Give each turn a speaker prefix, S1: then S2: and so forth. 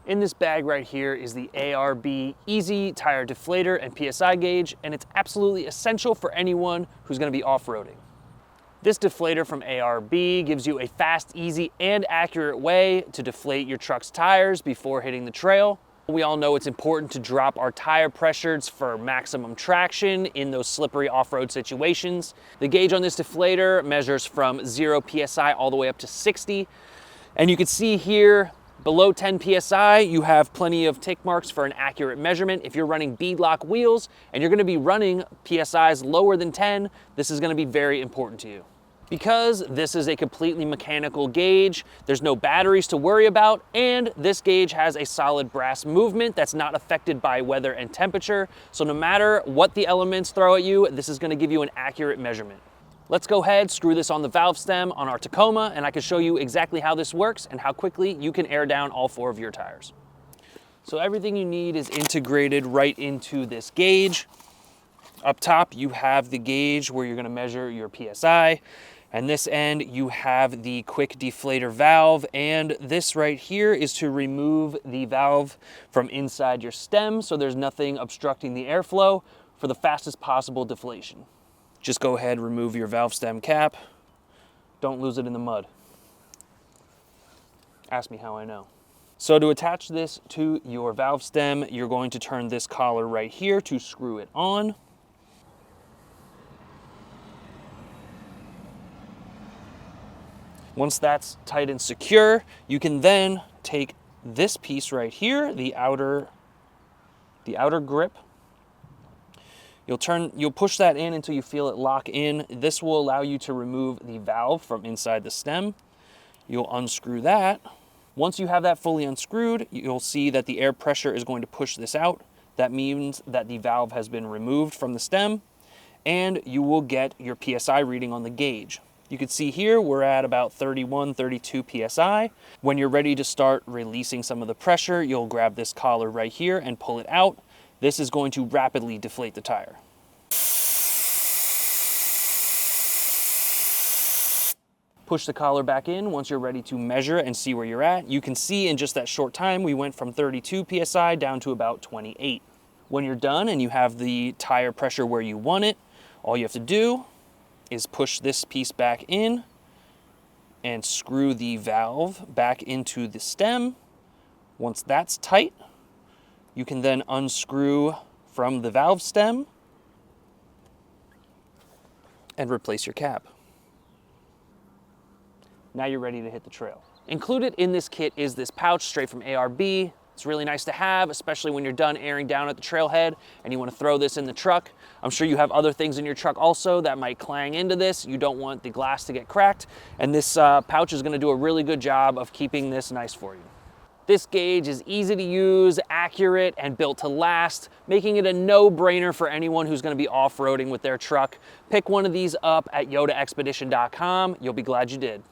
S1: In this bag right here is the ARB EZ Tire Deflator and PSI gauge, and it's absolutely essential for anyone who's going to be off-roading. This deflator from ARB gives you a fast, easy, and accurate way to deflate your truck's tires before hitting the trail. We all know it's important to drop our tire pressures for maximum traction in those slippery off-road situations. The gauge on this deflator measures from 0 PSI all the way up to 60. And you can see here, below 10 PSI, you have plenty of tick marks for an accurate measurement. If you're running beadlock wheels and you're gonna be running PSIs lower than 10, this is gonna be very important to you. Because this is a completely mechanical gauge, there's no batteries to worry about, and this gauge has a solid brass movement that's not affected by weather and temperature. So no matter what the elements throw at you, this is gonna give you an accurate measurement. Let's go ahead, screw this on the valve stem on our Tacoma, and I can show you exactly how this works and how quickly you can air down all 4 of your tires. So everything you need is integrated right into this gauge. Up top, you have the gauge where you're gonna measure your PSI. And this end, you have the quick deflator valve, and this right here is to remove the valve from inside your stem so there's nothing obstructing the airflow for the fastest possible deflation. Just go ahead, remove your valve stem cap. Don't lose it in the mud. Ask me how I know. So to attach this to your valve stem, you're going to turn this collar right here to screw it on. Once that's tight and secure, you can then take this piece right here, the outer grip. You'll push that in until you feel it lock in. This will allow you to remove the valve from inside the stem. You'll unscrew that. Once you have that fully unscrewed, you'll see that the air pressure is going to push this out. That means that the valve has been removed from the stem, and you will get your PSI reading on the gauge. You can see here we're at about 31, 32 PSI. When you're ready to start releasing some of the pressure, you'll grab this collar right here and pull it out. This is going to rapidly deflate the tire. Push the collar back in once you're ready to measure and see where you're at. You can see in just that short time, we went from 32 PSI down to about 28. When you're done and you have the tire pressure where you want it, all you have to do is push this piece back in and screw the valve back into the stem. Once that's tight, you can then unscrew from the valve stem and replace your cap. Now you're ready to hit the trail. Included in this kit is this pouch straight from ARB. It's really nice to have, especially when you're done airing down at the trailhead and you want to throw this in the truck. I'm sure you have other things in your truck also that might clang into this. You don't want the glass to get cracked, and this pouch is going to do a really good job of keeping this nice for you. This gauge is easy to use, accurate, and built to last, making it a no-brainer for anyone who's going to be off-roading with their truck. Pick one of these up at yotaexpedition.com. You'll be glad you did.